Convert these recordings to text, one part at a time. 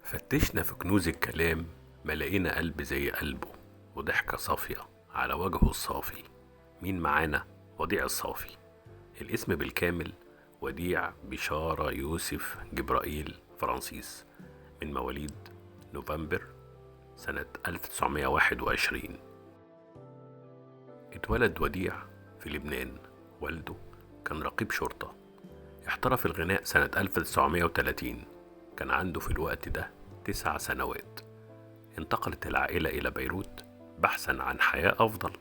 فتشنا في كنوز الكلام، ما لقينا قلب زي قلبه وضحكة صافية على وجهه الصافي. مين معانا؟ وديع الصافي. الاسم بالكامل وديع بشارة يوسف جبرائيل فرانسيس، من مواليد نوفمبر سنة 1921. اتولد وديع في لبنان. والده كان رقيب شرطة. احترف الغناء سنة 1930. كان عنده في الوقت ده 9 سنوات. انتقلت العائلة إلى بيروت بحثا عن حياة أفضل.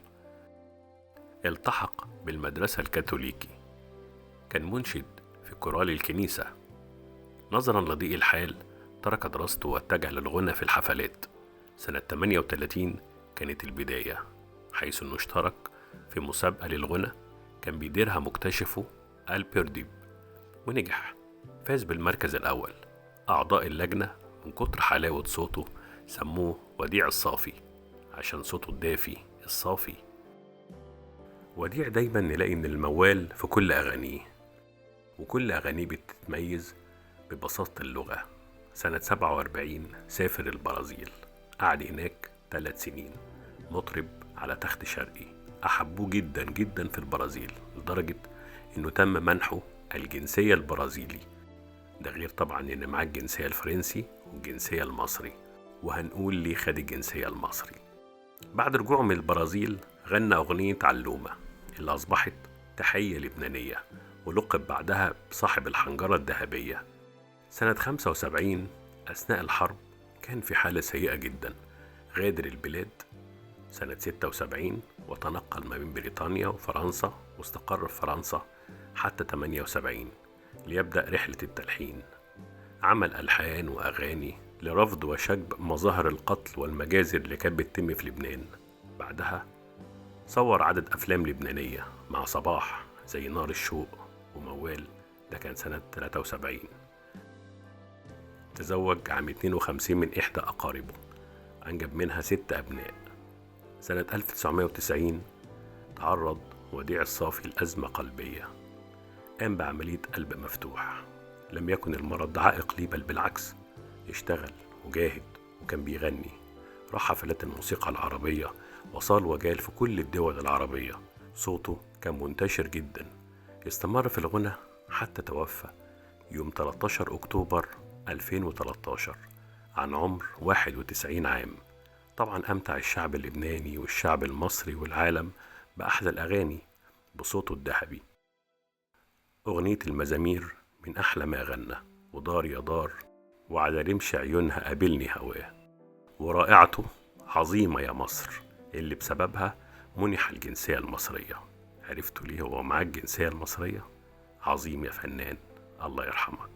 التحق بالمدرسة الكاثوليكي. كان منشد في كورال الكنيسة. نظرا لضيق الحال ترك دراسته واتجه للغنى في الحفلات. سنة 38 كانت البداية، حيث انه اشترك في مسابقة للغنى كان بيديرها مكتشفه البيرديب ونجح. فاز بالمركز الأول. أعضاء اللجنة من كتر حلاوة صوته سموه وديع الصافي، عشان صوته الدافي الصافي. وديع دايما نلاقي ان الموال في كل أغانيه، وكل أغانيه بتتميز ببساطة اللغة. سنة 47 سافر البرازيل، قعد هناك 3 سنين مطرب على تخت شرقي. أحبوه جدا جدا في البرازيل لدرجة انه تم منحه الجنسية البرازيلي. ده غير طبعا ان معاه الجنسية الفرنسي والجنسية المصري، وهنقول ليه خد الجنسية المصري. بعد رجوعه من البرازيل غنى أغنية علومة اللي أصبحت تحية لبنانية، ولقب بعدها بصاحب الحنجرة الذهبية. سنة 75 أثناء الحرب كان في حالة سيئة جدا. غادر البلاد سنة 76 وتنقل ما بين بريطانيا وفرنسا، واستقر في فرنسا حتى 78 ليبدأ رحلة التلحين. عمل ألحان وأغاني لرفض وشجب مظاهر القتل والمجازر اللي كانت بتتم في لبنان. بعدها صور عدد أفلام لبنانية مع صباح زي نار الشوق وموال، ده كان سنة 73. تزوج عام 52 من إحدى أقاربه، أنجب منها 6 أبناء. سنة 1990 تعرض وديع الصافي لأزمة قلبية، قام بعملية قلب مفتوح. لم يكن المرض عائق ليه، بل بالعكس، اشتغل وجاهد وكان بيغني. راح حفلات الموسيقى العربية وصال وجال في كل الدول العربية. صوته كان منتشر جدا. استمر في الغنى حتى توفى يوم 13 أكتوبر 2013 عن عمر 91 عام. طبعا أمتع الشعب اللبناني والشعب المصري والعالم بأحلى الأغاني بصوته الذهبي. أغنية المزامير من أحلى ما غنى، ودار يا دار، وعلى رمش عيونها قابلني هواه، ورائعته عظيمة يا مصر اللي بسببها منح الجنسية المصرية. عرفتوا ليه هو معاه الجنسية المصرية؟ عظيم يا فنان، الله يرحمك.